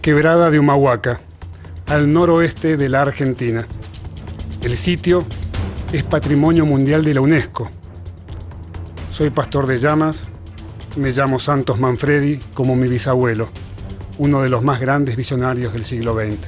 Quebrada de Humahuaca, al noroeste de la Argentina. El sitio es Patrimonio Mundial de la UNESCO. Soy pastor de llamas, me llamo Santos Manfredi, como mi bisabuelo, uno de los más grandes visionarios del siglo XX.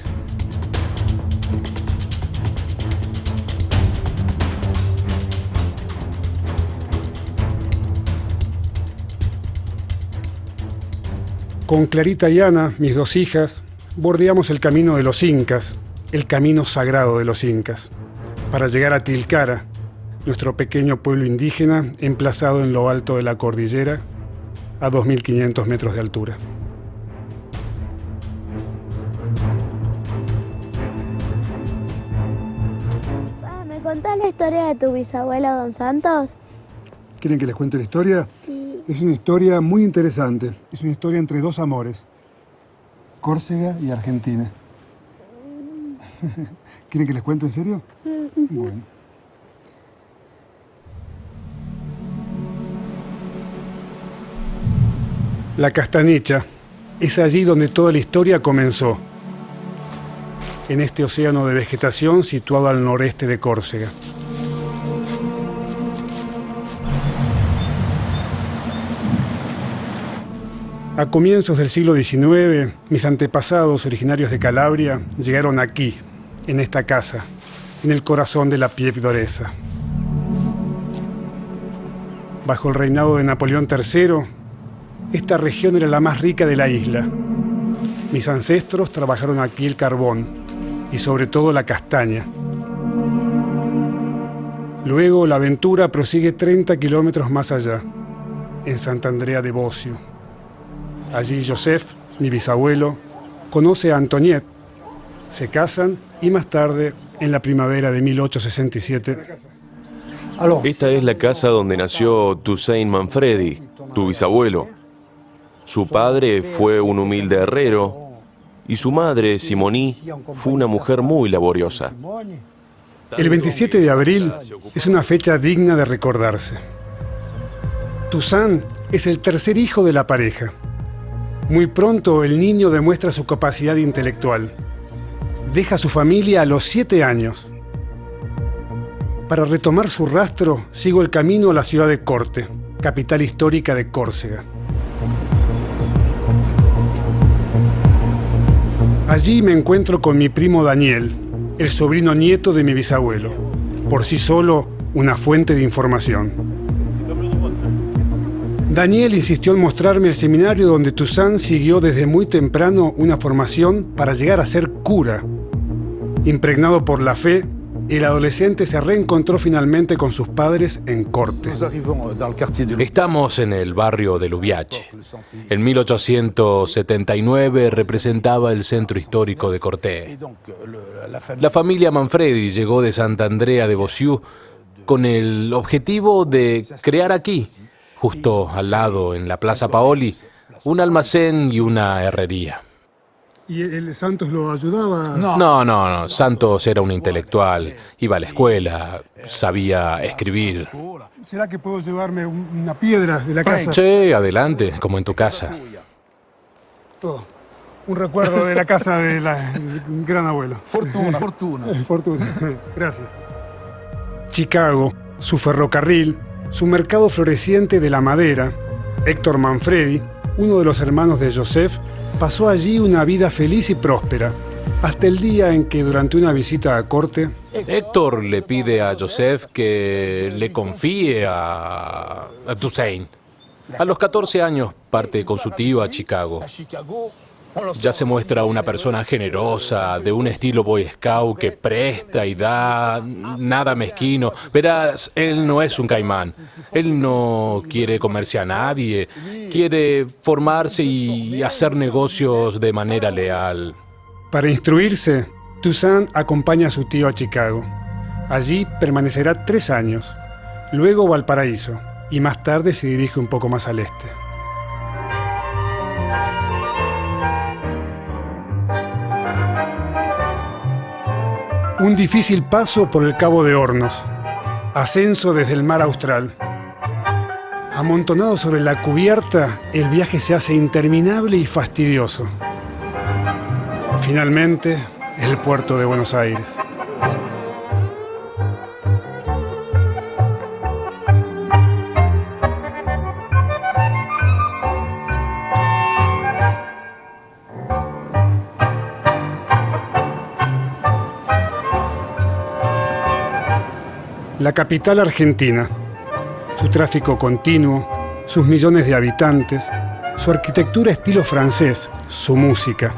Con Clarita y Ana, mis dos hijas, bordeamos el camino de los incas, el camino sagrado de los incas, para llegar a Tilcara, nuestro pequeño pueblo indígena emplazado en lo alto de la cordillera, a 2.500 metros de altura. ¿Me contás la historia de tu bisabuelo, don Santos? ¿Quieren que les cuente la historia? Sí. Es una historia muy interesante. Es una historia entre dos amores, Córcega y Argentina. ¿Quieren que les cuente en serio? Bueno. La Castanicha es allí donde toda la historia comenzó, en este océano de vegetación situado al noreste de Córcega. A comienzos del siglo XIX, mis antepasados originarios de Calabria llegaron aquí, en esta casa, en el corazón de la Pieve d'Oreza. Bajo el reinado de Napoleón III, esta región era la más rica de la isla. Mis ancestros trabajaron aquí el carbón y sobre todo la castaña. Luego la aventura prosigue 30 kilómetros más allá, en Santa Andrea de Bocio. Allí Joseph, mi bisabuelo, conoce a Antoniette, se casan y más tarde, en la primavera de 1867... Esta es la casa donde nació Toussaint Manfredi, tu bisabuelo. Su padre fue un humilde herrero y su madre, Simoní, fue una mujer muy laboriosa. El 27 de abril es una fecha digna de recordarse. Toussaint es el tercer hijo de la pareja. Muy pronto el niño demuestra su capacidad intelectual. Deja su familia a los 7 años. Para retomar su rastro, sigo el camino a la ciudad de Corte, capital histórica de Córcega. Allí me encuentro con mi primo Daniel, el sobrino nieto de mi bisabuelo, por sí solo una fuente de información. Daniel insistió en mostrarme el seminario donde Toussaint siguió desde muy temprano una formación para llegar a ser cura. Impregnado por la fe, el adolescente se reencontró finalmente con sus padres en Corte. Estamos en el barrio de Lubiache. En 1879 representaba el centro histórico de Corte. La familia Manfredi llegó de Santa Andrea de Bossiou con el objetivo de crear aquí, justo al lado, en la Plaza Paoli, un almacén y una herrería. ¿Y el Santos lo ayudaba? No. Santos era un intelectual, iba a la escuela, sabía escribir. ¿Será que puedo llevarme una piedra de la casa? Sí, adelante, como en tu casa. Todo. Un recuerdo de la casa de mi gran abuelo. Fortuna. Gracias. Chicago, su ferrocarril, su mercado floreciente de la madera. Héctor Manfredi, uno de los hermanos de Joseph, pasó allí una vida feliz y próspera, hasta el día en que durante una visita a Corte... Héctor le pide a Joseph que le confíe a Toussaint. A los 14 años parte con su tío a Chicago. Ya se muestra una persona generosa, de un estilo Boy Scout que presta y da, nada mezquino. Verás, él no es un caimán. Él no quiere comerse a nadie. Quiere formarse y hacer negocios de manera leal. Para instruirse, Toussaint acompaña a su tío a Chicago. Allí permanecerá 3 años. Luego Valparaíso. Y más tarde se dirige un poco más al este. Un difícil paso por el Cabo de Hornos, ascenso desde el mar Austral. Amontonado sobre la cubierta, el viaje se hace interminable y fastidioso. Finalmente, el puerto de Buenos Aires. La capital argentina, su tráfico continuo, sus millones de habitantes, su arquitectura estilo francés, su música.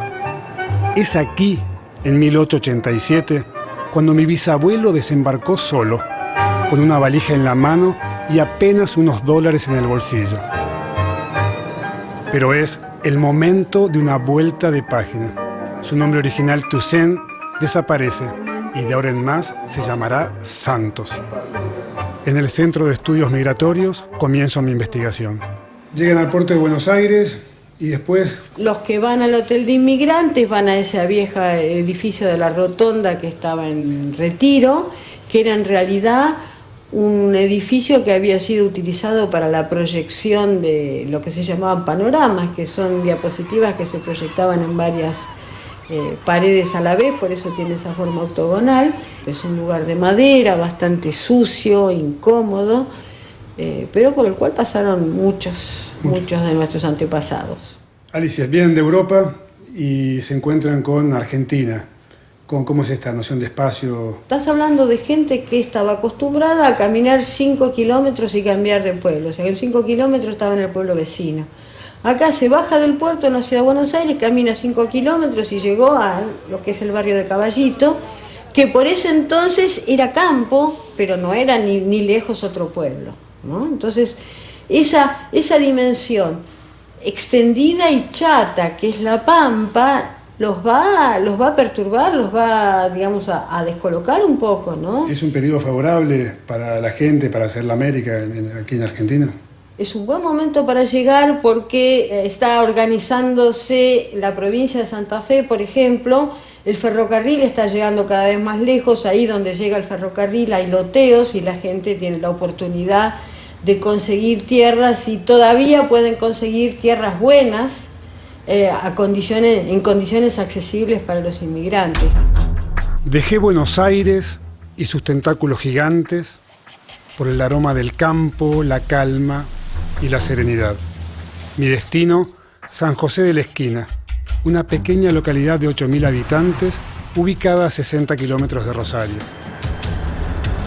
Es aquí, en 1887, cuando mi bisabuelo desembarcó solo, con una valija en la mano y apenas unos dólares en el bolsillo. Pero es el momento de una vuelta de página. Su nombre original, Toussaint, desaparece y de ahora en más se llamará Santos. En el Centro de Estudios Migratorios comienzo mi investigación. Llegan al puerto de Buenos Aires y después... Los que van al hotel de inmigrantes van a ese viejo edificio de la Rotonda que estaba en Retiro, que era en realidad un edificio que había sido utilizado para la proyección de lo que se llamaban panoramas, que son diapositivas que se proyectaban en varias paredes a la vez, por eso tiene esa forma octogonal. Es un lugar de madera, bastante sucio, incómodo, pero por el cual pasaron muchos de nuestros antepasados. Alicia, vienen de Europa y se encuentran con Argentina. ¿Cómo es esta noción de espacio? Estás hablando de gente que estaba acostumbrada a caminar 5 kilómetros y cambiar de pueblo. O sea, en 5 kilómetros estaba en el pueblo vecino. Acá se baja del puerto en la ciudad de Buenos Aires, camina 5 kilómetros y llegó a lo que es el barrio de Caballito, que por ese entonces era campo, pero no era ni lejos otro pueblo, ¿no? Entonces, esa dimensión extendida y chata, que es la Pampa, los va a perturbar, los va, digamos, a descolocar un poco, ¿no? ¿Es un periodo favorable para la gente, para hacer la América aquí en Argentina? Es un buen momento para llegar porque está organizándose la provincia de Santa Fe, por ejemplo. El ferrocarril está llegando cada vez más lejos. Ahí donde llega el ferrocarril hay loteos y la gente tiene la oportunidad de conseguir tierras y todavía pueden conseguir tierras buenas en condiciones accesibles para los inmigrantes. Dejé Buenos Aires y sus tentáculos gigantes por el aroma del campo, la calma y la serenidad. Mi destino, San José de la Esquina, una pequeña localidad de 8.000 habitantes ubicada a 60 kilómetros de Rosario.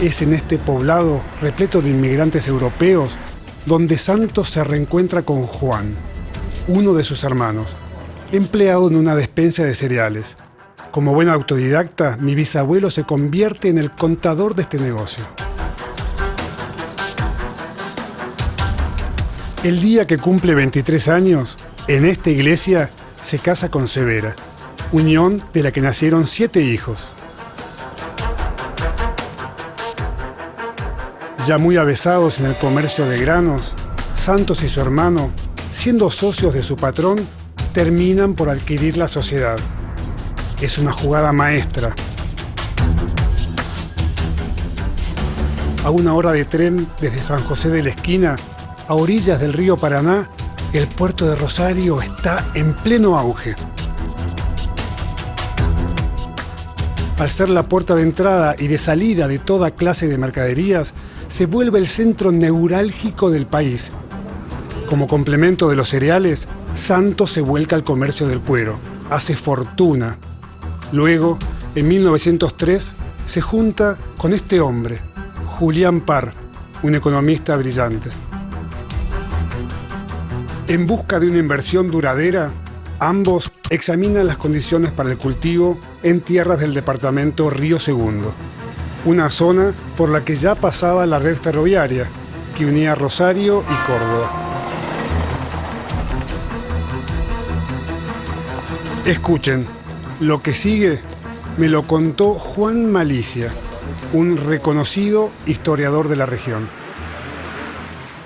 Es en este poblado, repleto de inmigrantes europeos, donde Santos se reencuentra con Juan, uno de sus hermanos, empleado en una despensa de cereales. Como buen autodidacta, mi bisabuelo se convierte en el contador de este negocio. El día que cumple 23 años, en esta iglesia se casa con Severa, unión de la que nacieron 7 hijos. Ya muy avesados en el comercio de granos, Santos y su hermano, siendo socios de su patrón, terminan por adquirir la sociedad. Es una jugada maestra. A 1 hora de tren desde San José de la Esquina, a orillas del río Paraná, el puerto de Rosario está en pleno auge. Al ser la puerta de entrada y de salida de toda clase de mercaderías, se vuelve el centro neurálgico del país. Como complemento de los cereales, Santos se vuelca al comercio del cuero, hace fortuna. Luego, en 1903, se junta con este hombre, Julián Parr, un economista brillante. En busca de una inversión duradera, ambos examinan las condiciones para el cultivo en tierras del departamento Río Segundo, una zona por la que ya pasaba la red ferroviaria que unía Rosario y Córdoba. Escuchen, lo que sigue me lo contó Juan Malicia, un reconocido historiador de la región.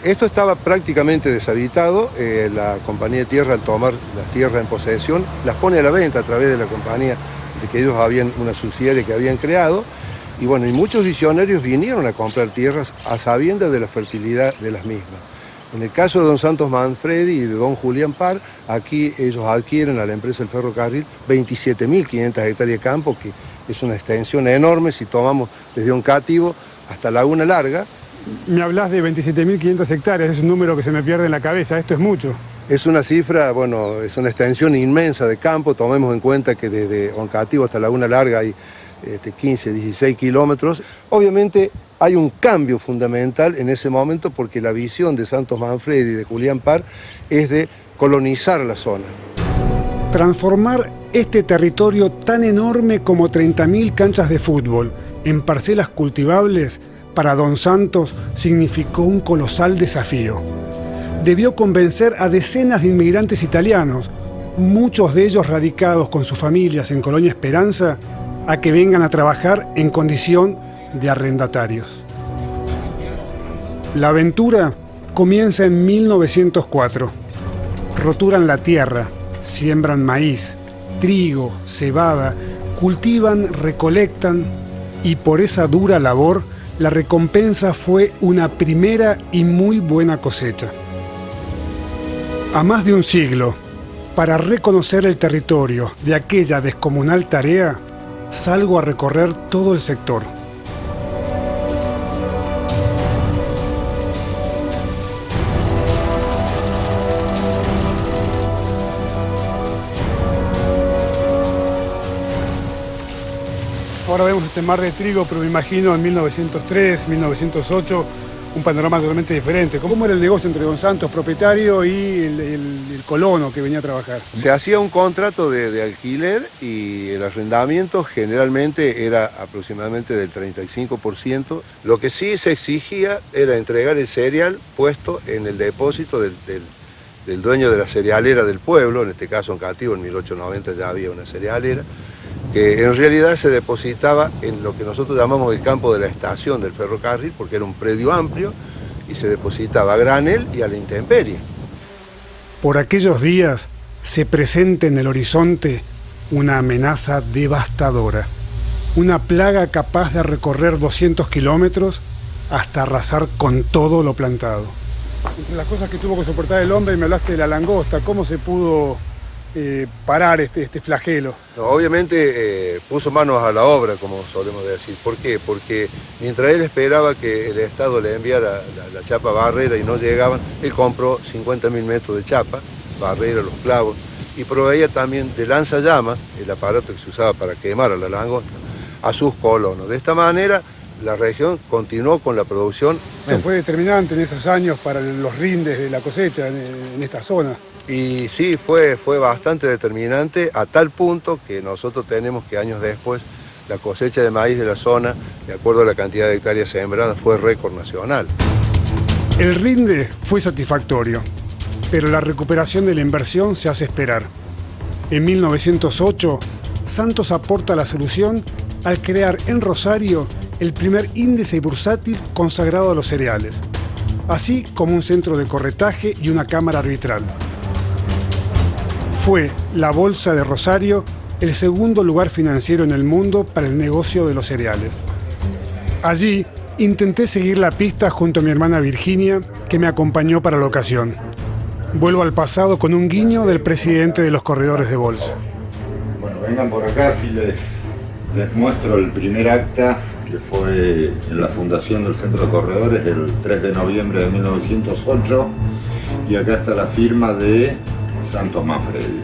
Esto estaba prácticamente deshabitado. La compañía de tierra, al tomar las tierras en posesión, las pone a la venta a través de la compañía, de que ellos habían una subsidiaria que habían creado. Y bueno, y muchos visionarios vinieron a comprar tierras a sabiendas de la fertilidad de las mismas. En el caso de don Santos Manfredi y de don Julián Parr, aquí ellos adquieren a la empresa del ferrocarril 27.500 hectáreas de campo, que es una extensión enorme si tomamos desde Oncativo hasta Laguna Larga. Me hablas de 27.500 hectáreas, es un número que se me pierde en la cabeza, esto es mucho. Es una cifra, bueno, es una extensión inmensa de campo. Tomemos en cuenta que desde Oncativo hasta Laguna Larga hay 15, 16 kilómetros. Obviamente hay un cambio fundamental en ese momento porque la visión de Santos Manfredi y de Julián Parr es de colonizar la zona. Transformar este territorio tan enorme como 30.000 canchas de fútbol en parcelas cultivables para don Santos significó un colosal desafío. Debió convencer a decenas de inmigrantes italianos, muchos de ellos radicados con sus familias en Colonia Esperanza, a que vengan a trabajar en condición de arrendatarios. La aventura comienza en 1904. Roturan la tierra, siembran maíz, trigo, cebada, cultivan, recolectan y por esa dura labor la recompensa fue una primera y muy buena cosecha. A más de un siglo, para reconocer el territorio de aquella descomunal tarea, salgo a recorrer todo el sector. Ahora vemos este mar de trigo, pero me imagino en 1903, 1908, un panorama totalmente diferente. ¿Cómo era el negocio entre don Santos, propietario, y el colono que venía a trabajar? Se hacía un contrato de alquiler y el arrendamiento generalmente era aproximadamente del 35%. Lo que sí se exigía era entregar el cereal puesto en el depósito del dueño de la cerealera del pueblo, en este caso en Oncativo, en 1890 ya había una cerealera, que en realidad se depositaba en lo que nosotros llamamos el campo de la estación del ferrocarril, porque era un predio amplio, y se depositaba a granel y a la intemperie. Por aquellos días se presenta en el horizonte una amenaza devastadora, una plaga capaz de recorrer 200 kilómetros hasta arrasar con todo lo plantado. Entre las cosas que tuvo que soportar el hombre, me hablaste de la langosta. ¿Cómo se pudo parar este flagelo? No, obviamente puso manos a la obra, como solemos decir. ¿Por qué? Porque mientras él esperaba que el Estado le enviara la chapa barrera y no llegaban, él compró 50.000 metros de chapa, barrera, los clavos, y proveía también de lanzallamas, el aparato que se usaba para quemar a la langosta, a sus colonos. De esta manera, la región continuó con la producción. Esto fue determinante en esos años para los rindes de la cosecha en esta zona. Y sí, fue bastante determinante a tal punto que nosotros tenemos que años después la cosecha de maíz de la zona, de acuerdo a la cantidad de hectáreas sembradas, fue récord nacional. El rinde fue satisfactorio, pero la recuperación de la inversión se hace esperar. En 1908, Santos aporta la solución al crear en Rosario el primer índice bursátil consagrado a los cereales, así como un centro de corretaje y una cámara arbitral. Fue la Bolsa de Rosario el segundo lugar financiero en el mundo para el negocio de los cereales. Allí intenté seguir la pista junto a mi hermana Virginia, que me acompañó para la ocasión. Vuelvo al pasado con un guiño del presidente de los corredores de bolsa. Bueno, vengan por acá, si les muestro el primer acta que fue en la fundación del Centro de Corredores el 3 de noviembre de 1908, y acá está la firma de Santos Manfredi.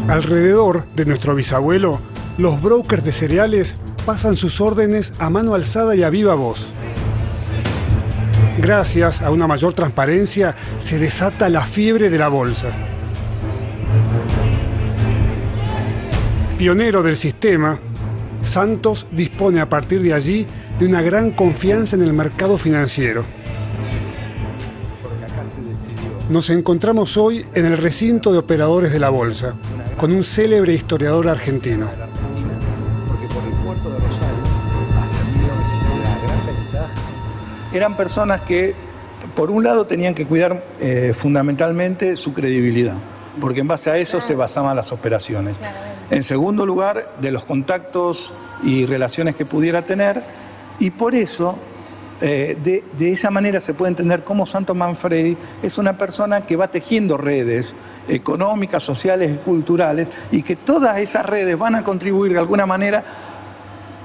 Alrededor de nuestro bisabuelo, los brokers de cereales pasan sus órdenes a mano alzada y a viva voz. Gracias a una mayor transparencia, se desata la fiebre de la bolsa. Pionero del sistema, Santos dispone a partir de allí de una gran confianza en el mercado financiero. Nos encontramos hoy en el recinto de operadores de la bolsa, con un célebre historiador argentino. Eran personas que, por un lado, tenían que cuidar fundamentalmente su credibilidad, porque en base a eso se basaban las operaciones. En segundo lugar, de los contactos y relaciones que pudiera tener, y por eso De esa manera se puede entender cómo Santos Manfredi es una persona que va tejiendo redes económicas, sociales y culturales, y que todas esas redes van a contribuir de alguna manera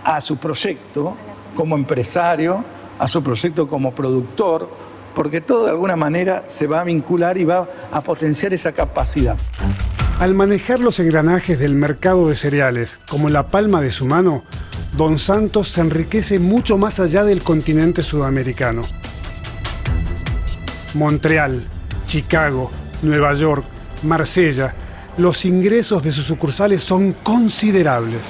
a su proyecto como empresario, a su proyecto como productor, porque todo de alguna manera se va a vincular y va a potenciar esa capacidad. Al manejar los engranajes del mercado de cereales como la palma de su mano, Don Santos se enriquece mucho más allá del continente sudamericano. Montreal, Chicago, Nueva York, Marsella, los ingresos de sus sucursales son considerables.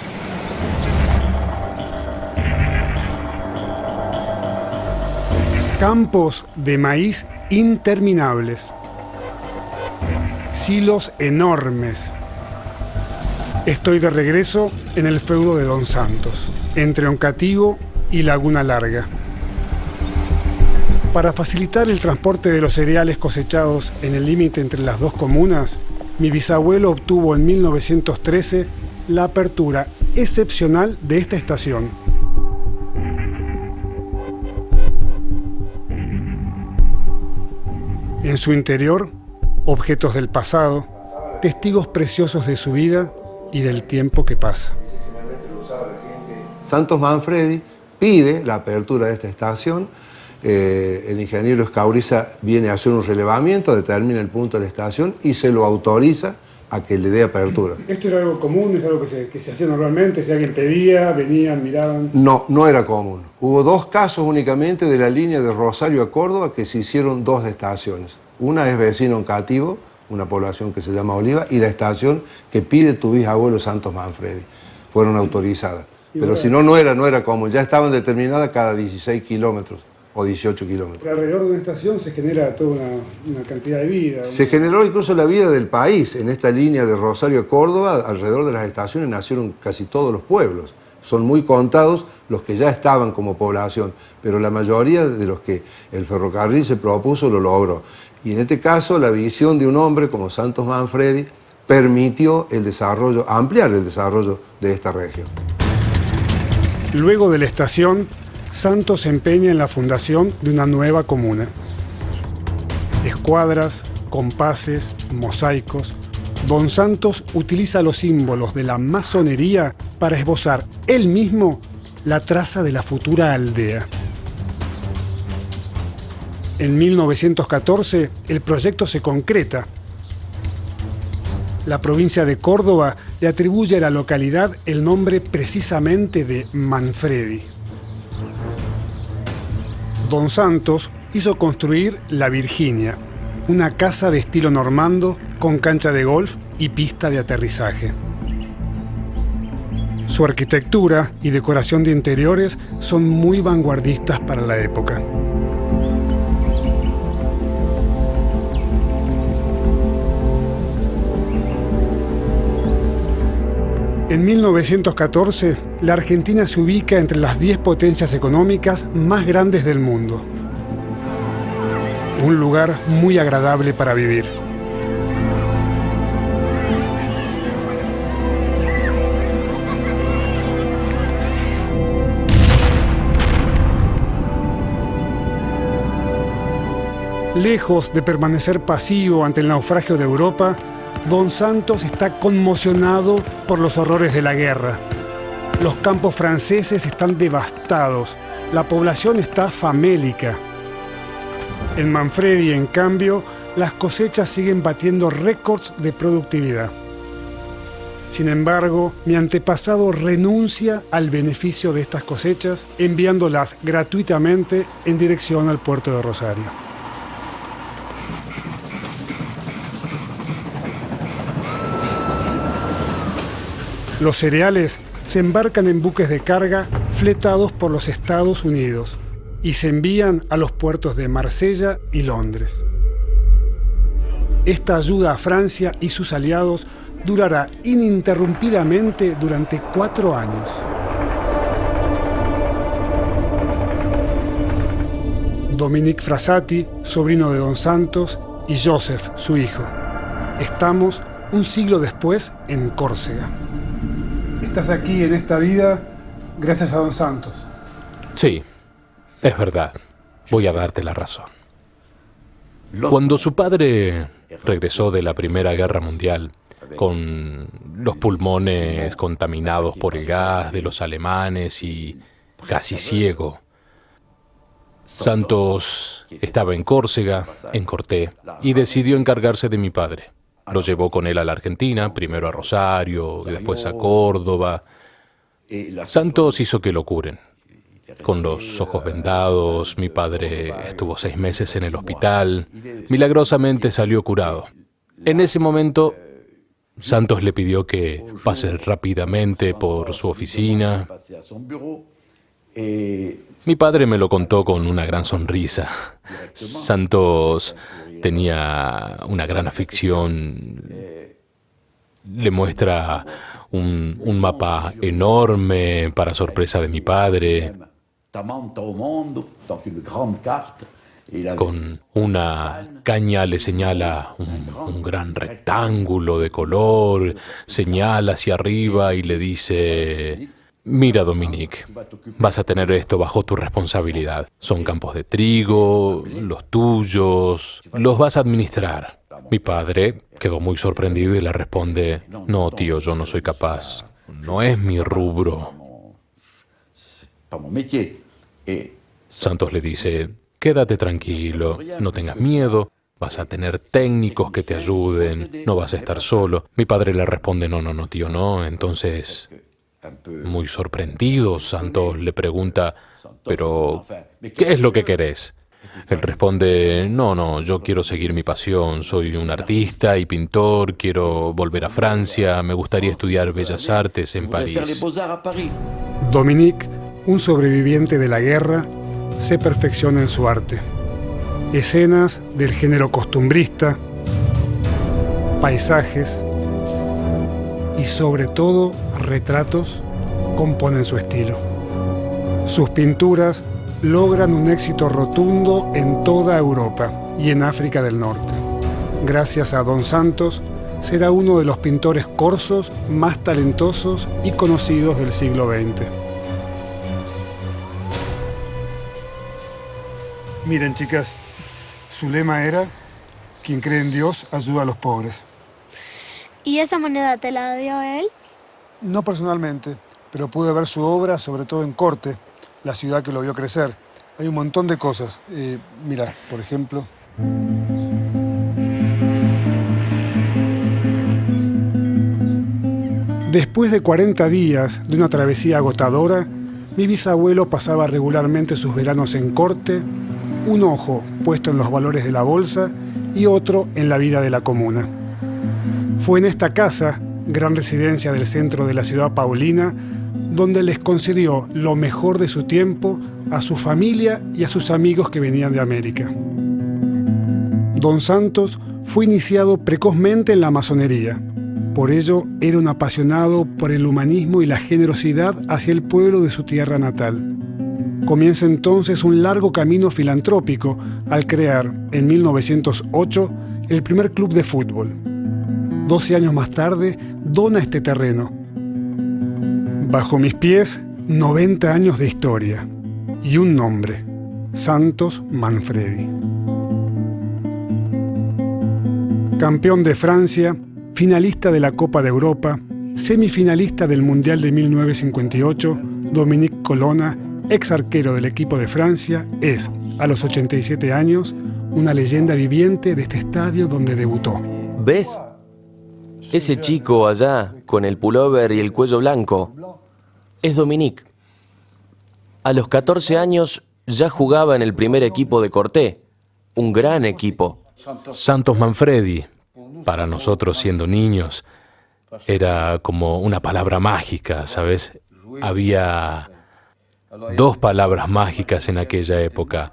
Campos de maíz interminables. Silos enormes. Estoy de regreso en el feudo de Don Santos, entre Oncativo y Laguna Larga. Para facilitar el transporte de los cereales cosechados en el límite entre las dos comunas, mi bisabuelo obtuvo en 1913 la apertura excepcional de esta estación. En su interior, objetos del pasado, testigos preciosos de su vida y del tiempo que pasa. Santos Manfredi pide la apertura de esta estación. El ingeniero Escauriza viene a hacer un relevamiento, determina el punto de la estación y se lo autoriza a que le dé apertura. ¿Esto era algo común? ¿Es algo que se hacía normalmente? Si alguien pedía, venían, miraban... No, no era común. Hubo 2 casos únicamente de la línea de Rosario a Córdoba que se hicieron 2 estaciones. Una es vecino Oncativo, una población que se llama Oliva, y la estación que pide tu bisabuelo Santos Manfredi. Fueron autorizadas. Pero si no, no era común. Ya estaban determinadas cada 16 kilómetros o 18 kilómetros. Pero alrededor de una estación se genera toda una cantidad de vida. Se generó incluso la vida del país. En esta línea de Rosario a Córdoba, alrededor de las estaciones nacieron casi todos los pueblos. Son muy contados los que ya estaban como población, pero la mayoría de los que el ferrocarril se propuso lo logró. Y en este caso, la visión de un hombre como Santos Manfredi permitió el desarrollo, ampliar el desarrollo de esta región. Luego de la estación, Santos se empeña en la fundación de una nueva comuna. Escuadras, compases, mosaicos. Don Santos utiliza los símbolos de la masonería para esbozar él mismo la traza de la futura aldea. En 1914, el proyecto se concreta. La provincia de Córdoba le atribuye a la localidad el nombre precisamente de Manfredi. Don Santos hizo construir La Virginia, una casa de estilo normando con cancha de golf y pista de aterrizaje. Su arquitectura y decoración de interiores son muy vanguardistas para la época. En 1914, la Argentina se ubica entre las 10 potencias económicas más grandes del mundo. Un lugar muy agradable para vivir. Lejos de permanecer pasivo ante el naufragio de Europa, Don Santos está conmocionado por los horrores de la guerra. Los campos franceses están devastados, la población está famélica. En Manfredi, en cambio, las cosechas siguen batiendo récords de productividad. Sin embargo, mi antepasado renuncia al beneficio de estas cosechas, enviándolas gratuitamente en dirección al puerto de Rosario. Los cereales se embarcan en buques de carga fletados por los Estados Unidos y se envían a los puertos de Marsella y Londres. Esta ayuda a Francia y sus aliados durará ininterrumpidamente durante 4 años. Dominique Frassati, sobrino de Don Santos, y Joseph, su hijo. Estamos un siglo después en Córcega. Estás aquí en esta vida gracias a Don Santos. Sí. Es verdad, voy a darte la razón. Cuando su padre regresó de la Primera Guerra Mundial, con los pulmones contaminados por el gas de los alemanes y casi ciego, Santos estaba en Córcega, en Corté, y decidió encargarse de mi padre. Lo llevó con él a la Argentina, primero a Rosario, y después a Córdoba. Santos hizo que lo curen. Con los ojos vendados, mi padre estuvo 6 meses en el hospital. Milagrosamente salió curado. En ese momento, Santos le pidió que pase rápidamente por su oficina. Mi padre me lo contó con una gran sonrisa. Santos tenía una gran afición. Le muestra un mapa enorme para sorpresa de mi padre, con una caña le señala un gran rectángulo de color, señala hacia arriba y le dice: mira, Dominique, vas a tener esto bajo tu responsabilidad. Son campos de trigo, los tuyos, los vas a administrar. Mi padre quedó muy sorprendido y le responde: no, tío, yo no soy capaz. No es mi rubro. Santos le dice: quédate tranquilo, no tengas miedo, vas a tener técnicos que te ayuden, no vas a estar solo. Mi padre le responde: no, tío, no. Entonces, muy sorprendido, Santos le pregunta: pero, ¿qué es lo que querés? Él responde: no, yo quiero seguir mi pasión, soy un artista y pintor, quiero volver a Francia, me gustaría estudiar Bellas Artes en París. Dominique, un sobreviviente de la guerra, se perfecciona en su arte. Escenas del género costumbrista, paisajes y sobre todo retratos componen su estilo. Sus pinturas logran un éxito rotundo en toda Europa y en África del Norte. Gracias a Don Santos, será uno de los pintores corsos más talentosos y conocidos del siglo XX. Miren, chicas, su lema era: quien cree en Dios ayuda a los pobres. ¿Y esa moneda te la dio él? No personalmente, pero pude ver su obra, sobre todo en Corte, la ciudad que lo vio crecer. Hay un montón de cosas. Mira, por ejemplo... Después de 40 días de una travesía agotadora, mi bisabuelo pasaba regularmente sus veranos en Corte, un ojo puesto en los valores de la bolsa y otro en la vida de la comuna. Fue en esta casa, gran residencia del centro de la ciudad paulina, donde les concedió lo mejor de su tiempo a su familia y a sus amigos que venían de América. Don Santos fue iniciado precozmente en la masonería. Por ello, era un apasionado por el humanismo y la generosidad hacia el pueblo de su tierra natal. Comienza entonces un largo camino filantrópico al crear, en 1908, el primer club de fútbol. 12 años más tarde, dona este terreno. Bajo mis pies, 90 años de historia y un nombre: Santos Manfredi. Campeón de Francia, finalista de la Copa de Europa, semifinalista del Mundial de 1958, Dominique Colonna, ex arquero del equipo de Francia, es, a los 87 años, una leyenda viviente de este estadio donde debutó. ¿Ves? Ese chico allá, con el pullover y el cuello blanco, es Dominique. A los 14 años ya jugaba en el primer equipo de Corté, un gran equipo. Santos Manfredi, para nosotros siendo niños, era como una palabra mágica, ¿sabes? Había 2 palabras mágicas en aquella época.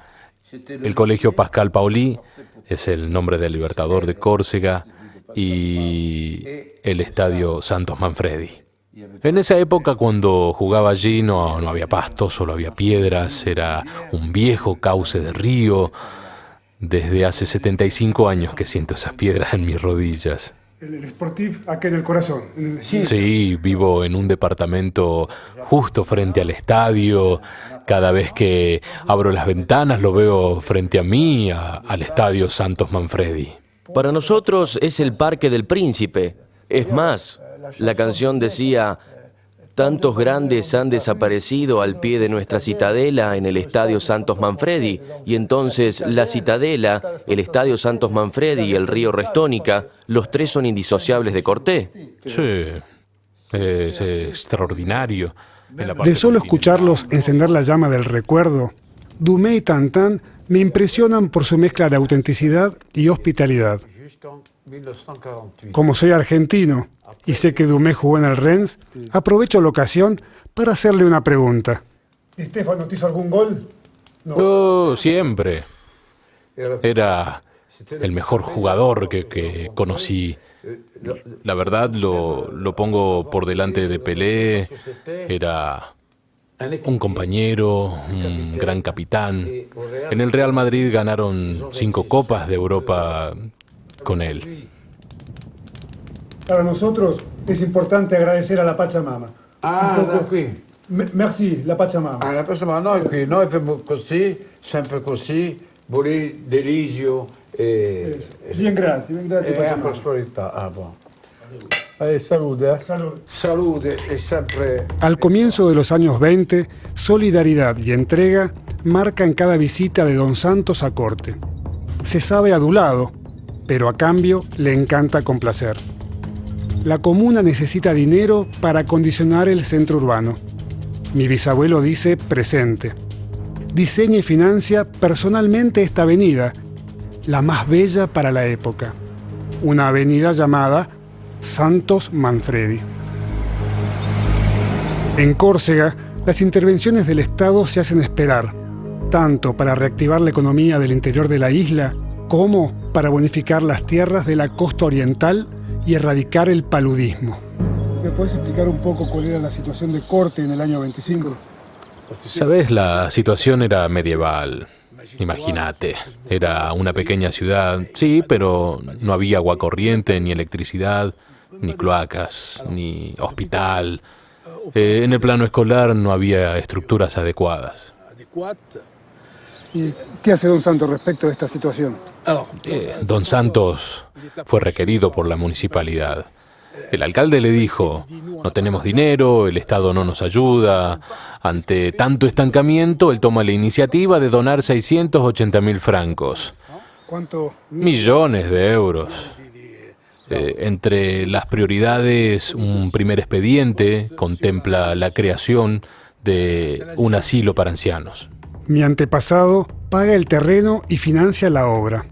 El Colegio Pascal Pauli es el nombre del Libertador de Córcega y el Estadio Santos Manfredi. En esa época, cuando jugaba allí, no había pasto, solo había piedras, era un viejo cauce de río. Desde hace 75 años que siento esas piedras en mis rodillas. El Sportif aquí en el corazón. Sí, vivo en un departamento justo frente al estadio. Cada vez que abro las ventanas lo veo frente a mí, al estadio Santos Manfredi. Para nosotros es el Parque del Príncipe. Es más, la canción decía: tantos grandes han desaparecido al pie de nuestra citadela en el Estadio Santos Manfredi, y entonces la citadela, el Estadio Santos Manfredi y el río Restónica, los tres son indisociables de Corté. Sí, es extraordinario. De solo escucharlos encender la llama del recuerdo, Dumé y Tantan me impresionan por su mezcla de autenticidad y hospitalidad. Como soy argentino y sé que Dumé jugó en el Rennes, aprovecho la ocasión para hacerle una pregunta. ¿Estefano te hizo algún gol? No, siempre. Era el mejor jugador que conocí. La verdad, lo pongo por delante de Pelé. Era un compañero, un gran capitán. En el Real Madrid ganaron 5 Copas de Europa con él. Para nosotros es importante agradecer a la Pachamama. Qui. Merci, la Pachamama. La Pachamama, noi facciamo così, sempre così, Bolì, Delisio. Bien gratis, Pachamama. Prosperità. Salud. Salud es siempre. Al comienzo de los años 20, solidaridad y entrega marcan cada visita de Don Santos a Corte. Se sabe adulado, pero a cambio le encanta complacer. La comuna necesita dinero para acondicionar el centro urbano. Mi bisabuelo dice presente. Diseña y financia personalmente esta avenida, la más bella para la época. Una avenida llamada Santos Manfredi. En Córcega, las intervenciones del Estado se hacen esperar, tanto para reactivar la economía del interior de la isla, como para bonificar las tierras de la costa oriental y erradicar el paludismo. ¿Me puedes explicar un poco cuál era la situación de Corte en el año 25? Sabes, la situación era medieval. Imagínate, era una pequeña ciudad, sí, pero no había agua corriente, ni electricidad, ni cloacas, ni hospital. En el plano escolar no había estructuras adecuadas. ¿Y qué hace Don Santos respecto de esta situación? Don Santos fue requerido por la municipalidad. El alcalde le dijo: no tenemos dinero, el Estado no nos ayuda. Ante tanto estancamiento, él toma la iniciativa de donar 680.000 francos. ¿Cuánto? Millones de euros. Entre las prioridades, un primer expediente contempla la creación de un asilo para ancianos. Mi antepasado paga el terreno y financia la obra.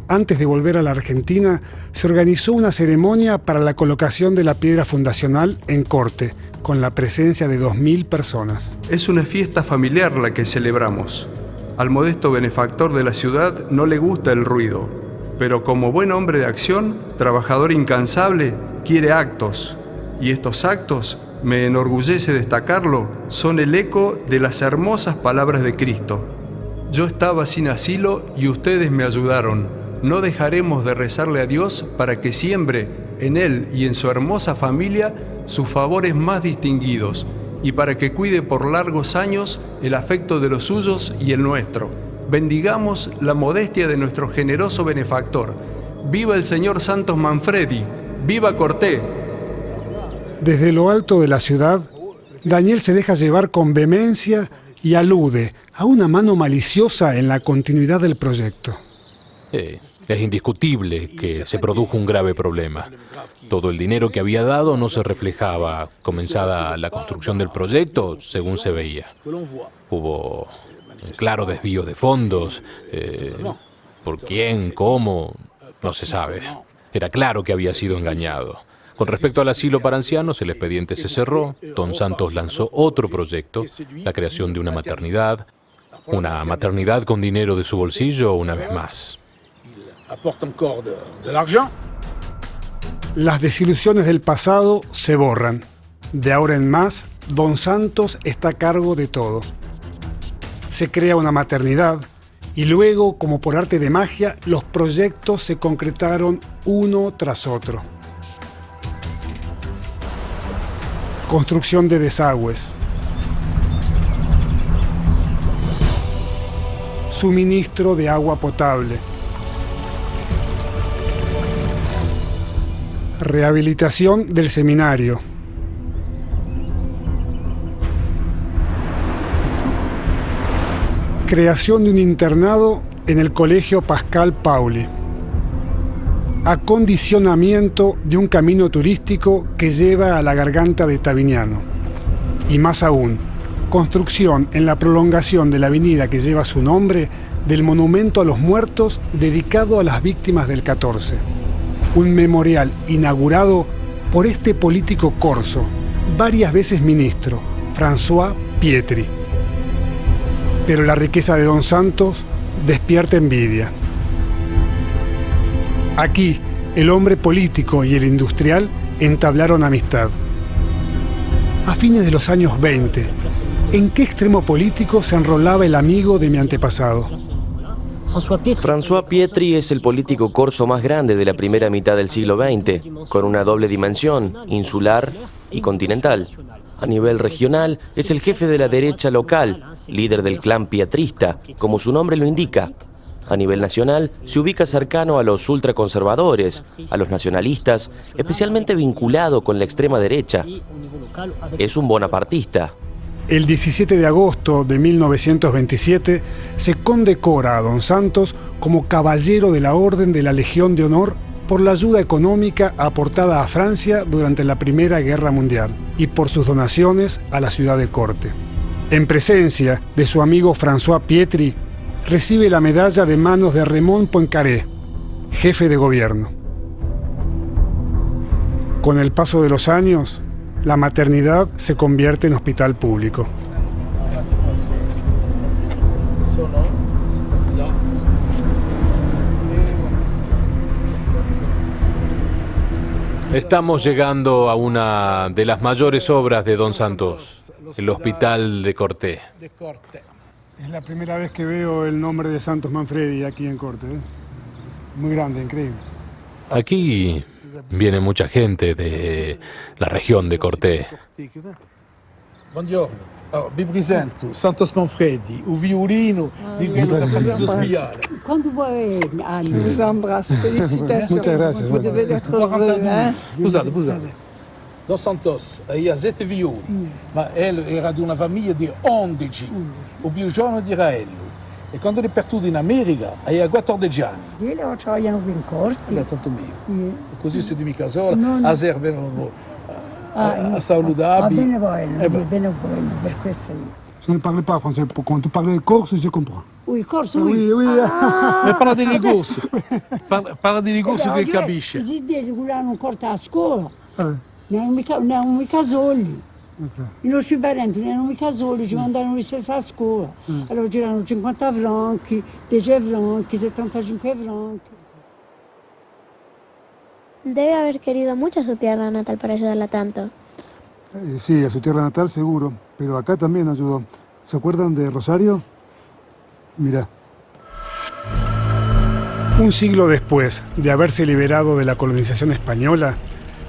Antes de volver a la Argentina, se organizó una ceremonia para la colocación de la piedra fundacional en Corte, con la presencia de 2.000 personas. Es una fiesta familiar la que celebramos. Al modesto benefactor de la ciudad no le gusta el ruido, pero como buen hombre de acción, trabajador incansable, quiere actos. Y estos actos, me enorgullece destacarlo, son el eco de las hermosas palabras de Cristo. Yo estaba sin asilo y ustedes me ayudaron. No dejaremos de rezarle a Dios para que siembre en Él y en su hermosa familia sus favores más distinguidos y para que cuide por largos años el afecto de los suyos y el nuestro. Bendigamos la modestia de nuestro generoso benefactor. ¡Viva el señor Santos Manfredi! ¡Viva Corté! Desde lo alto de la ciudad, Daniel se deja llevar con vehemencia y alude a una mano maliciosa en la continuidad del proyecto. Es indiscutible que se produjo un grave problema. Todo el dinero que había dado no se reflejaba. Comenzada la construcción del proyecto, según se veía. Hubo un claro desvío de fondos. ¿Por quién? ¿Cómo? No se sabe. Era claro que había sido engañado. Con respecto al asilo para ancianos, el expediente se cerró. Don Santos lanzó otro proyecto, la creación de una maternidad con dinero de su bolsillo una vez más. Las desilusiones del pasado se borran. De ahora en más, Don Santos está a cargo de todo. Se crea una maternidad y luego, como por arte de magia, los proyectos se concretaron uno tras otro. construcción de desagües, suministro de agua potable, rehabilitación del seminario, creación de un internado en el Colegio Pascal Pauli, acondicionamiento de un camino turístico que lleva a la garganta de Tavignano y más aún, construcción en la prolongación de la avenida que lleva su nombre del monumento a los muertos dedicado a las víctimas del 14. Un memorial inaugurado por este político corso, varias veces ministro, François Pietri. Pero la riqueza de Don Santos despierta envidia. Aquí, el hombre político y el industrial entablaron amistad. A fines de los años 20, ¿en qué extremo político se enrolaba el amigo de mi antepasado? François Pietri es el político corso más grande de la primera mitad del siglo XX, con una doble dimensión, insular y continental. A nivel regional, es el jefe de la derecha local, líder del clan pietrista, como su nombre lo indica. A nivel nacional, se ubica cercano a los ultraconservadores, a los nacionalistas, especialmente vinculado con la extrema derecha. Es un bonapartista. El 17 de agosto de 1927 se condecora a Don Santos como caballero de la Orden de la Legión de Honor por la ayuda económica aportada a Francia durante la Primera Guerra Mundial y por sus donaciones a la ciudad de Corte. En presencia de su amigo François Pietri, recibe la medalla de manos de Raymond Poincaré, jefe de gobierno. Con el paso de los años, la maternidad se convierte en hospital público. Estamos llegando a una de las mayores obras de Don Santos, el Hospital de Corte. Es la primera vez que veo el nombre de Santos Manfredi aquí en Corte. Muy grande, increíble. Aquí viene mucha gente de la región de Corte. Buongiorno. Vi presento Santos Manfredi, un violino di quello da Palazzo Spiale. Quando vuoi, Anne, vous embrasse. Félicitations. Muchas gracias. Vous devez être heureux, hein? Scusate. Don Santos aveva 7 violi, ma era di una famiglia di 11, un più giovane di Raello. E quando è partito in America aveva 14 anni. Io lo c'ho in corti. Era tanto mio. Così si di casa a servono a saludare. Bene buono, per questo io. Je ne parle pas français. Quand tu parles de Corse, je comprends. Oui, Corse, oui. Ma parla delle corse. Parla delle corse che capisce. I ziddi non corta a scuola. Non mica soli. I nostri parenti non erano mica soli, ci mandavano gli stessi a scuola. Allora girano 50 franchi, 10 franchi, 75 franchi. Debe haber querido mucho a su tierra natal para ayudarla tanto. Sí, a su tierra natal seguro, pero acá también ayudó. ¿Se acuerdan de Rosario? Mirá. Un siglo después de haberse liberado de la colonización española,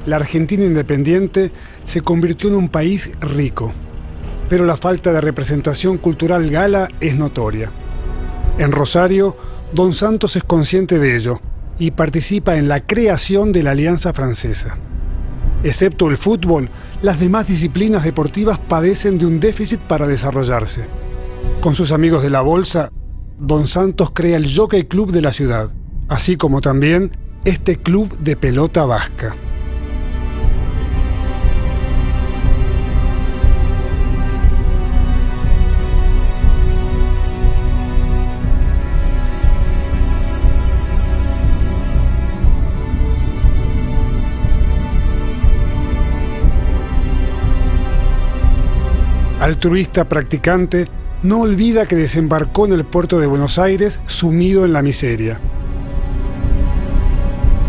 la Argentina independiente se convirtió en un país rico, pero la falta de representación cultural gala es notoria. En Rosario, Don Santos es consciente de ello y participa en la creación de la Alianza Francesa. Excepto el fútbol, las demás disciplinas deportivas padecen de un déficit para desarrollarse. Con sus amigos de la Bolsa, Don Santos crea el Jockey Club de la ciudad, así como también este club de pelota vasca. Altruista practicante, no olvida que desembarcó en el puerto de Buenos Aires sumido en la miseria.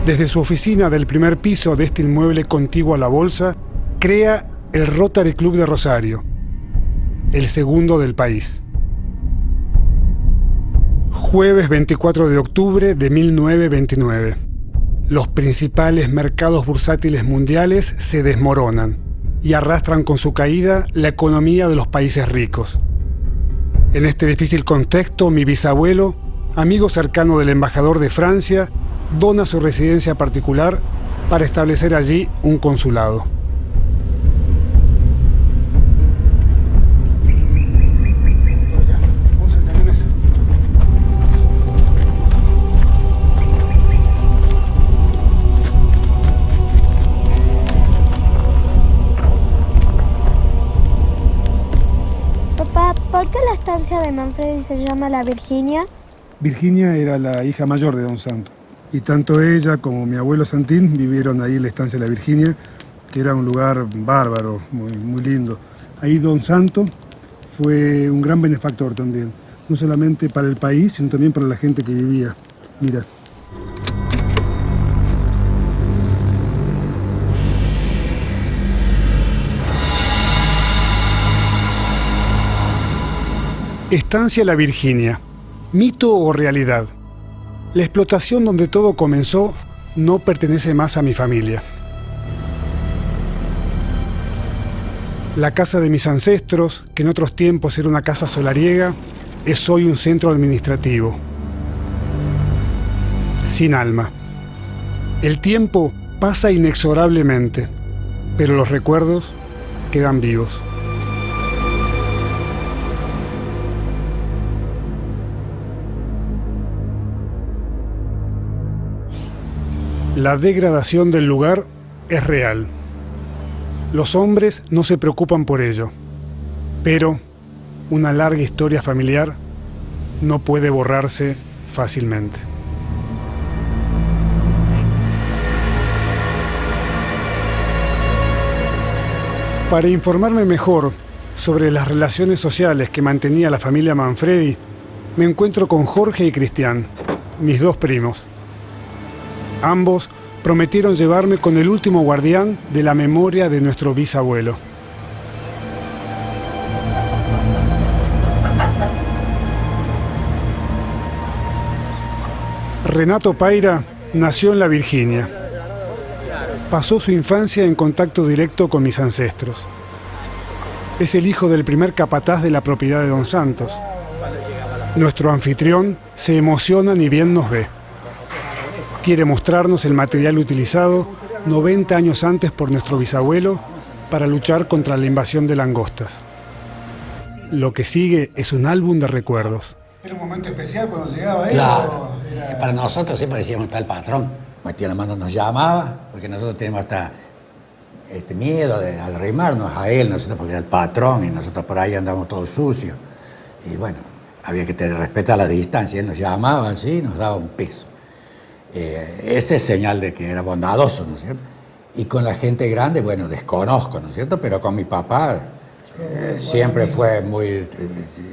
Desde su oficina del primer piso de este inmueble contiguo a la Bolsa, crea el Rotary Club de Rosario, el segundo del país. Jueves 24 de octubre de 1929. Los principales mercados bursátiles mundiales se desmoronan y arrastran con su caída la economía de los países ricos. En este difícil contexto, mi bisabuelo, amigo cercano del embajador de Francia, dona su residencia particular para establecer allí un consulado. Papá, ¿por qué la estancia de Manfredi se llama La Virginia? Virginia era la hija mayor de Don Santo. Y tanto ella como mi abuelo Santín vivieron ahí en la estancia de La Virginia, que era un lugar bárbaro, muy lindo. Ahí Don Santo fue un gran benefactor también, no solamente para el país, sino también para la gente que vivía. Mira. Estancia La Virginia, mito o realidad. La explotación donde todo comenzó no pertenece más a mi familia. La casa de mis ancestros, que en otros tiempos era una casa solariega, es hoy un centro administrativo. Sin alma. El tiempo pasa inexorablemente, pero los recuerdos quedan vivos. La degradación del lugar es real. Los hombres no se preocupan por ello, pero una larga historia familiar no puede borrarse fácilmente. Para informarme mejor sobre las relaciones sociales que mantenía la familia Manfredi, me encuentro con Jorge y Cristian, mis dos primos. Ambos prometieron llevarme con el último guardián de la memoria de nuestro bisabuelo. Renato Paira nació en La Virginia. Pasó su infancia en contacto directo con mis ancestros. Es el hijo del primer capataz de la propiedad de Don Santos. Nuestro anfitrión se emociona ni bien nos ve. Quiere mostrarnos el material utilizado 90 años antes por nuestro bisabuelo para luchar contra la invasión de langostas. Lo que sigue es un álbum de recuerdos. Era un momento especial cuando llegaba él. Claro, para nosotros siempre decíamos está el patrón. Matías la mano nos llamaba, porque nosotros tenemos hasta miedo de arrimarnos a él, nosotros porque era el patrón y nosotros por ahí andamos todos sucios. Y bueno, había que respetar la distancia, él nos llamaba así, nos daba un peso. Ese es señal de que era bondadoso, ¿no es cierto? Y con la gente grande, bueno, desconozco, ¿no es cierto? Pero con mi papá siempre fue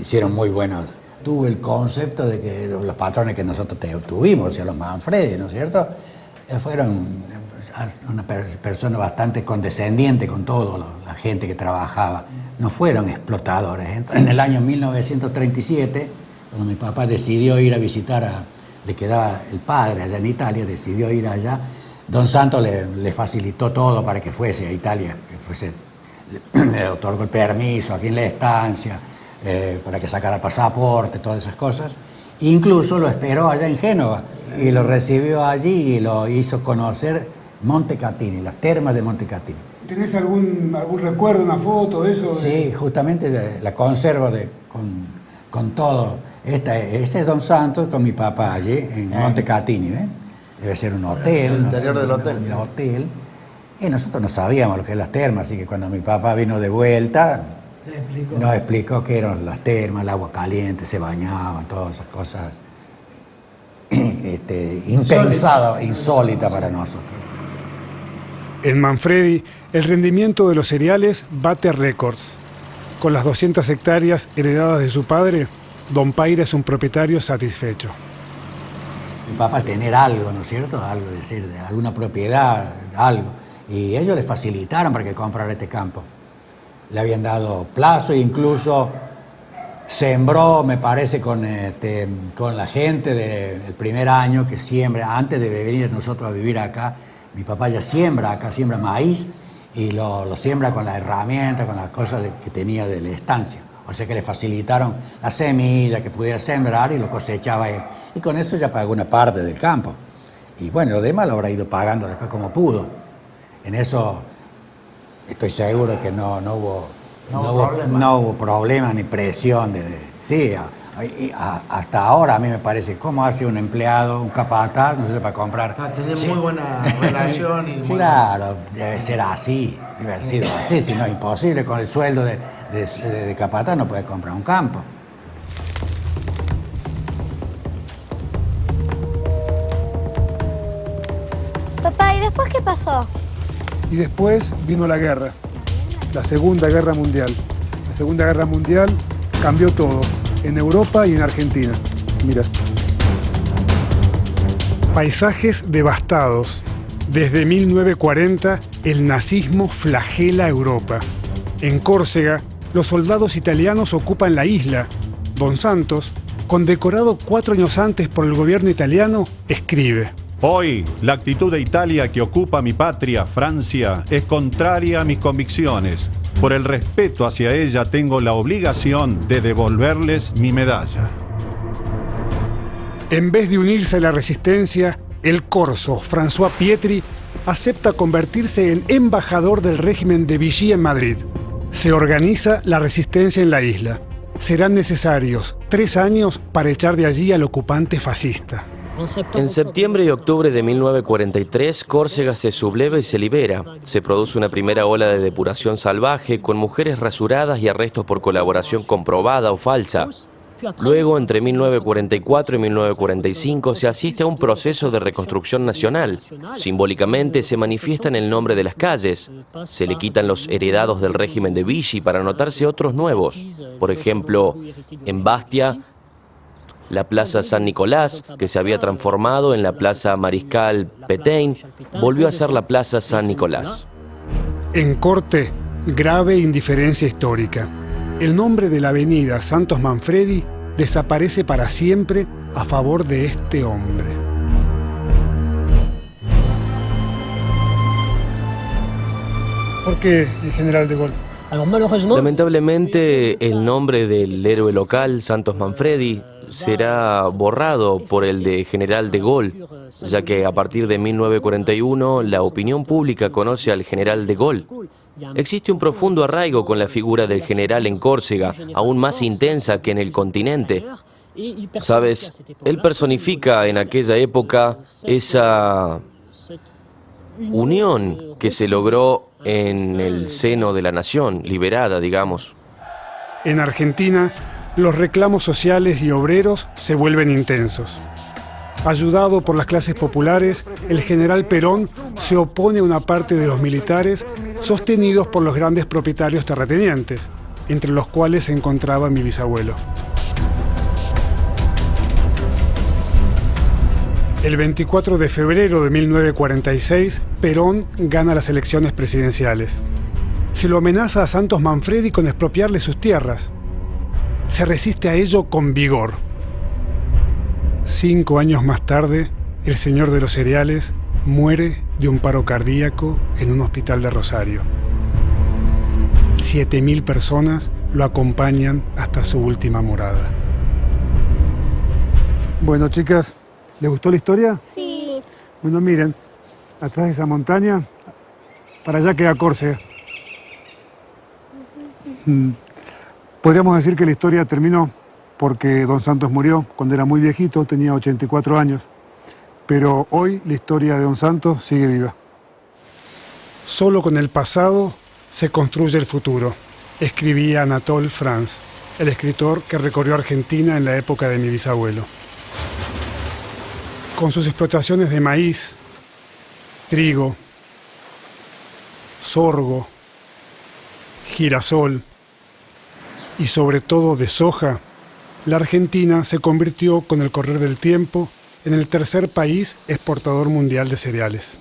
hicieron muy buenos. Tuve el concepto de que los patrones que nosotros tuvimos, o sea, los Manfredi, ¿no es cierto? Fueron una persona bastante condescendiente con toda la gente que trabajaba. No fueron explotadores. En el año 1937, cuando mi papá decidió ir a visitar le quedaba el padre allá en Italia, decidió ir allá, Don Santos le facilitó todo para que fuese a Italia, le otorgó el permiso aquí en la estancia, para que sacara el pasaporte, todas esas cosas. Incluso lo esperó allá en Génova y lo recibió allí y lo hizo conocer Montecatini, las termas de Montecatini. ¿Tenés algún recuerdo, una foto de eso? Sí, justamente la conservo con todo. Ese es Don Santos con mi papá allí en Montecatini, ¿ves? Debe ser un hotel. El interior del hotel. Un hotel. Y nosotros no sabíamos lo que es las termas, así que cuando mi papá vino de vuelta, nos explicó que eran las termas, el agua caliente, se bañaban, todas esas cosas impensadas, insólitas para nosotros. En Manfredi, el rendimiento de los cereales bate récords. Con las 200 hectáreas heredadas de su padre, Don Paira es un propietario satisfecho. Mi papá tener algo, ¿no es cierto? Algo, es decir, de alguna propiedad, algo. Y ellos le facilitaron para que comprara este campo. Le habían dado plazo e incluso sembró, me parece, con la gente del primer año que siembra, antes de venir nosotros a vivir acá, mi papá ya siembra acá, siembra maíz y lo siembra con la herramienta, con las cosas que tenía de la estancia. O sea que le facilitaron la semilla que pudiera sembrar y lo cosechaba él. Y con eso ya pagó una parte del campo. Y bueno, lo demás lo habrá ido pagando después como pudo. En eso estoy seguro que no hubo problema ni presión. Sí, hasta ahora a mí me parece, ¿cómo hace un empleado, un capataz, no sé, para comprar? Tenés muy buena relación. Y claro, debe ser así, debe haber sido así, si no es imposible, con el sueldo de capataz no puede comprar un campo. Papá, ¿y después qué pasó? Y después vino la guerra, la Segunda Guerra Mundial. La Segunda Guerra Mundial cambió todo, en Europa y en Argentina. Mira. Paisajes devastados. Desde 1940, el nazismo flagela Europa. En Córcega, los soldados italianos ocupan la isla. Don Santos, condecorado 4 años antes por el gobierno italiano, escribe: Hoy, la actitud de Italia que ocupa mi patria, Francia, es contraria a mis convicciones. Por el respeto hacia ella, tengo la obligación de devolverles mi medalla. En vez de unirse a la resistencia, el corso François Pietri acepta convertirse en embajador del régimen de Vichy en Madrid. Se organiza la resistencia en la isla. Serán necesarios 3 años para echar de allí al ocupante fascista. En septiembre y octubre de 1943, Córcega se subleva y se libera. Se produce una primera ola de depuración salvaje, con mujeres rasuradas y arrestos por colaboración comprobada o falsa. Luego, entre 1944 y 1945, se asiste a un proceso de reconstrucción nacional. Simbólicamente, se manifiestan el nombre de las calles. Se le quitan los heredados del régimen de Vichy para anotarse otros nuevos. Por ejemplo, en Bastia, la Plaza San Nicolás, que se había transformado en la Plaza Mariscal Pétain, volvió a ser la Plaza San Nicolás. En Corte, grave indiferencia histórica. El nombre de la avenida Santos Manfredi desaparece para siempre a favor de este hombre. ¿Por qué el general de Gaulle? Lamentablemente, el nombre del héroe local, Santos Manfredi, será borrado por el de General de Gaulle, ya que a partir de 1941 la opinión pública conoce al General de Gaulle. Existe un profundo arraigo con la figura del general en Córcega, aún más intensa que en el continente. ¿Sabes? Él personifica en aquella época esa unión que se logró en el seno de la nación, liberada, digamos. En Argentina, los reclamos sociales y obreros se vuelven intensos. Ayudado por las clases populares, el general Perón se opone a una parte de los militares sostenidos por los grandes propietarios terratenientes, entre los cuales se encontraba mi bisabuelo. El 24 de febrero de 1946, Perón gana las elecciones presidenciales. Se lo amenaza a Santos Manfredi con expropiarle sus tierras. Se resiste a ello con vigor. 5 años más tarde, el señor de los cereales muere de un paro cardíaco en un hospital de Rosario. 7.000 personas lo acompañan hasta su última morada. Bueno, chicas, ¿les gustó la historia? Sí. Bueno, miren, atrás de esa montaña, para allá queda Córcega. Podríamos decir que la historia terminó porque don Santos murió cuando era muy viejito, tenía 84 años. Pero hoy la historia de don Santos sigue viva. Solo con el pasado se construye el futuro, escribía Anatole France, el escritor que recorrió Argentina en la época de mi bisabuelo. Con sus explotaciones de maíz, trigo, sorgo, girasol y sobre todo de soja, la Argentina se convirtió con el correr del tiempo en el tercer país exportador mundial de cereales.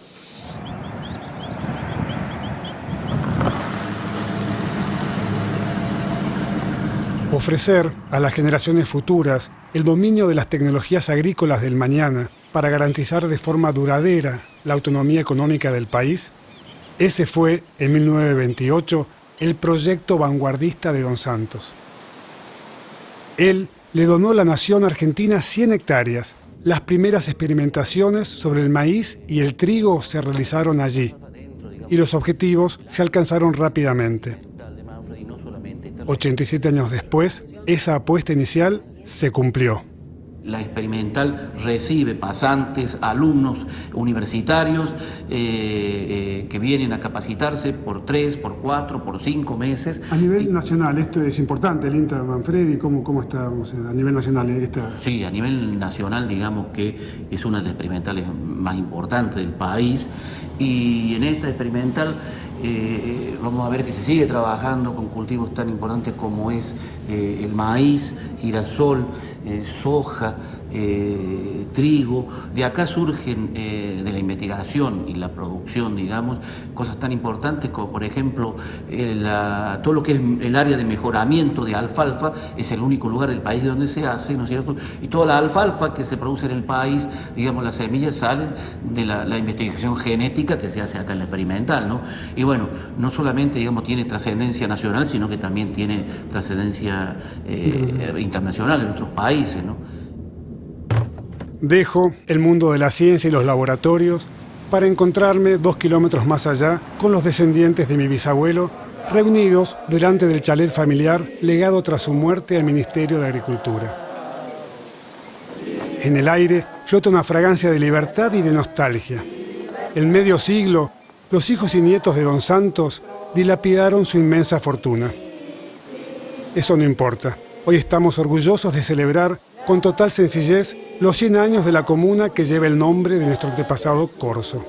Ofrecer a las generaciones futuras el dominio de las tecnologías agrícolas del mañana para garantizar de forma duradera la autonomía económica del país Ese fue, en 1928, el proyecto vanguardista de Don Santos. Él le donó a la nación argentina 100 hectáreas. Las primeras experimentaciones sobre el maíz y el trigo se realizaron allí, y los objetivos se alcanzaron rápidamente. 87 años después, esa apuesta inicial se cumplió. La experimental recibe pasantes, alumnos universitarios que vienen a capacitarse por 3, por 4, por 5 meses. A nivel nacional, esto es importante, el INTA Manfredi, ¿cómo estamos a nivel nacional? Sí, a nivel nacional, digamos que es una de las experimentales más importantes del país, y en esta experimental vamos a ver que se sigue trabajando con cultivos tan importantes como es el maíz, girasol, soja, trigo. De acá surgen de la investigación y la producción, digamos, cosas tan importantes como, por ejemplo, todo lo que es el área de mejoramiento de alfalfa. Es el único lugar del país donde se hace, ¿no es cierto? Y toda la alfalfa que se produce en el país, digamos, las semillas salen de la investigación genética que se hace acá en la experimental, ¿no? Y bueno, no solamente, digamos, tiene trascendencia nacional, sino que también tiene trascendencia internacional en otros países, ¿no? Dejo el mundo de la ciencia y los laboratorios para encontrarme 2 kilómetros más allá con los descendientes de mi bisabuelo, reunidos delante del chalet familiar legado tras su muerte al Ministerio de Agricultura. En el aire flota una fragancia de libertad y de nostalgia. En medio siglo, los hijos y nietos de Don Santos dilapidaron su inmensa fortuna. Eso no importa. Hoy estamos orgullosos de celebrar con total sencillez los 100 años de la comuna que lleva el nombre de nuestro antepasado Corso.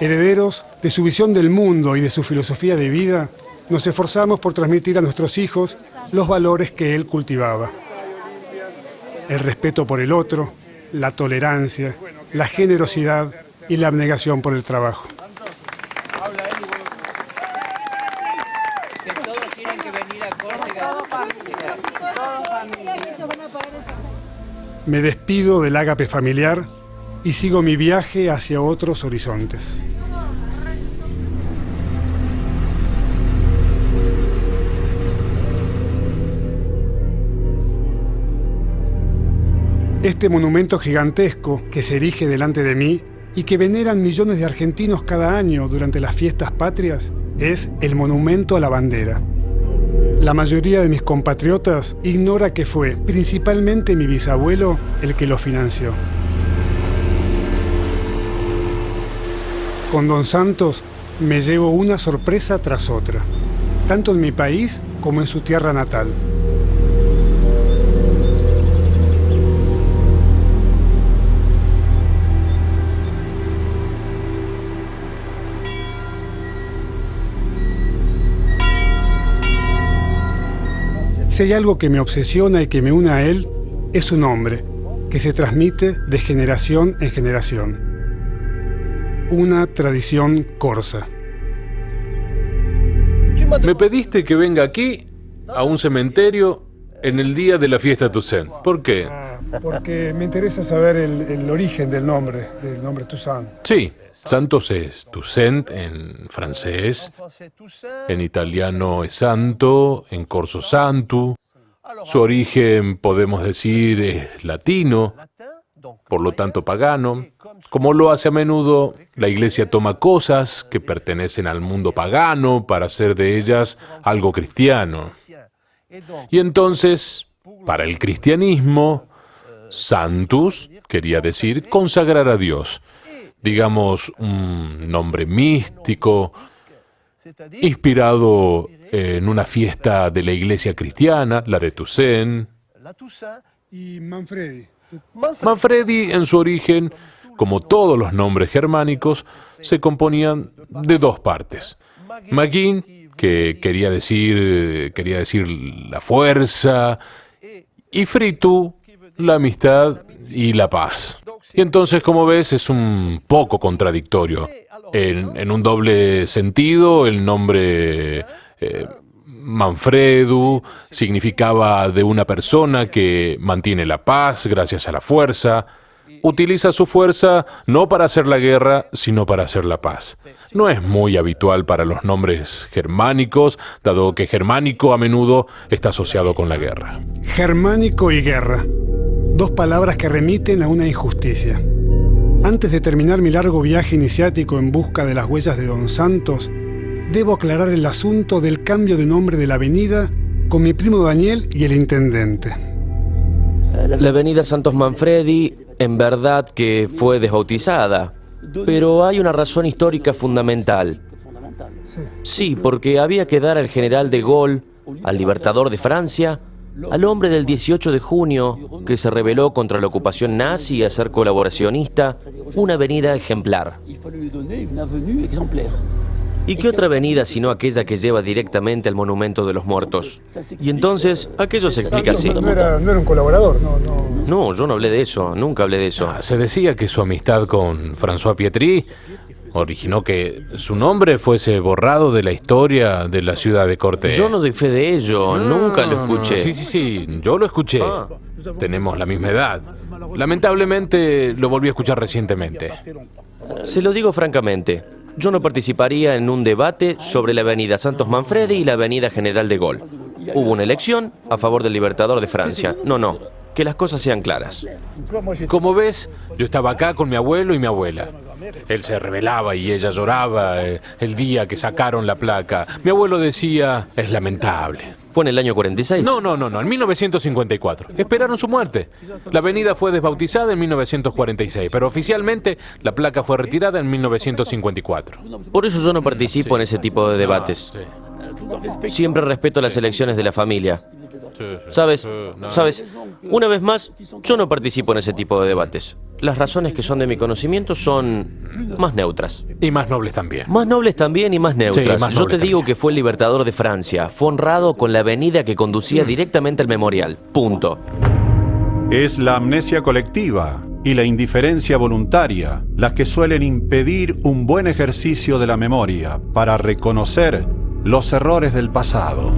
Herederos de su visión del mundo y de su filosofía de vida, nos esforzamos por transmitir a nuestros hijos los valores que él cultivaba. El respeto por el otro, la tolerancia, la generosidad y la abnegación por el trabajo. Me despido del ágape familiar y sigo mi viaje hacia otros horizontes. Este monumento gigantesco que se erige delante de mí y que veneran millones de argentinos cada año durante las fiestas patrias es el Monumento a la Bandera. La mayoría de mis compatriotas ignora que fue principalmente mi bisabuelo el que lo financió. Con Don Santos me llevo una sorpresa tras otra, tanto en mi país como en su tierra natal. Si hay algo que me obsesiona y que me une a él, es su nombre, que se transmite de generación en generación. Una tradición corsa. Me pediste que venga aquí, a un cementerio, en el día de la fiesta Toussaint. ¿Por qué? Porque me interesa saber el origen del nombre Toussaint. Sí, Santos es Toussaint en francés, en italiano es santo, en corso santu. Su origen, podemos decir, es latino, por lo tanto pagano. Como lo hace a menudo, la Iglesia toma cosas que pertenecen al mundo pagano para hacer de ellas algo cristiano. Y entonces, para el cristianismo, Santus quería decir consagrar a Dios. Digamos, un nombre místico, inspirado en una fiesta de la iglesia cristiana, la de Toussaint. ¿Y Manfredi? Manfredi, en su origen, como todos los nombres germánicos, se componían de 2 partes. Magin, que quería decir la fuerza, y Fritu, la amistad y la paz. Y entonces, como ves, es un poco contradictorio. En un doble sentido, el nombre Manfredu significaba de una persona que mantiene la paz gracias a la fuerza, utiliza su fuerza no para hacer la guerra, sino para hacer la paz. No es muy habitual para los nombres germánicos, dado que germánico a menudo está asociado con la guerra. Germánico y guerra. Dos palabras que remiten a una injusticia. Antes de terminar mi largo viaje iniciático en busca de las huellas de Don Santos, debo aclarar el asunto del cambio de nombre de la avenida con mi primo Daniel y el intendente. La avenida Santos Manfredi, en verdad que fue desbautizada, pero hay una razón histórica fundamental. Sí, porque había que dar al general de Gaulle, al libertador de Francia, al hombre del 18 de junio que se rebeló contra la ocupación nazi a ser colaboracionista, una avenida ejemplar. ¿Y qué otra avenida sino aquella que lleva directamente al Monumento de los Muertos? Y entonces, aquello se explica así. No era un colaborador, No, yo no hablé de eso, nunca hablé de eso. Se decía que su amistad con François Pietri originó que su nombre fuese borrado de la historia de la ciudad de Corte. Yo no doy fe de ello, nunca lo escuché. Sí, yo lo escuché. Tenemos la misma edad. Lamentablemente lo volví a escuchar recientemente. Se lo digo francamente, yo no participaría en un debate sobre la avenida Santos Manfredi y la avenida General de Gaulle. Hubo una elección a favor del libertador de Francia. No, que las cosas sean claras. Como ves, yo estaba acá con mi abuelo y mi abuela. Él se rebelaba y ella lloraba el día que sacaron la placa. Mi abuelo decía, es lamentable. ¿Fue en el año 46? No, en 1954. Esperaron su muerte. La avenida fue desbautizada en 1946, pero oficialmente la placa fue retirada en 1954. Por eso yo no participo en ese tipo de debates. Siempre respeto las elecciones de la familia. ¿Sabes? Una vez más, yo no participo en ese tipo de debates. Las razones que son de mi conocimiento son más neutras. Y más nobles también. Más nobles también y más neutras. Más yo te digo también. que fue el libertador de Francia. Fue honrado con la avenida que conducía directamente al memorial. Punto. Es la amnesia colectiva y la indiferencia voluntaria las que suelen impedir un buen ejercicio de la memoria para reconocer los errores del pasado.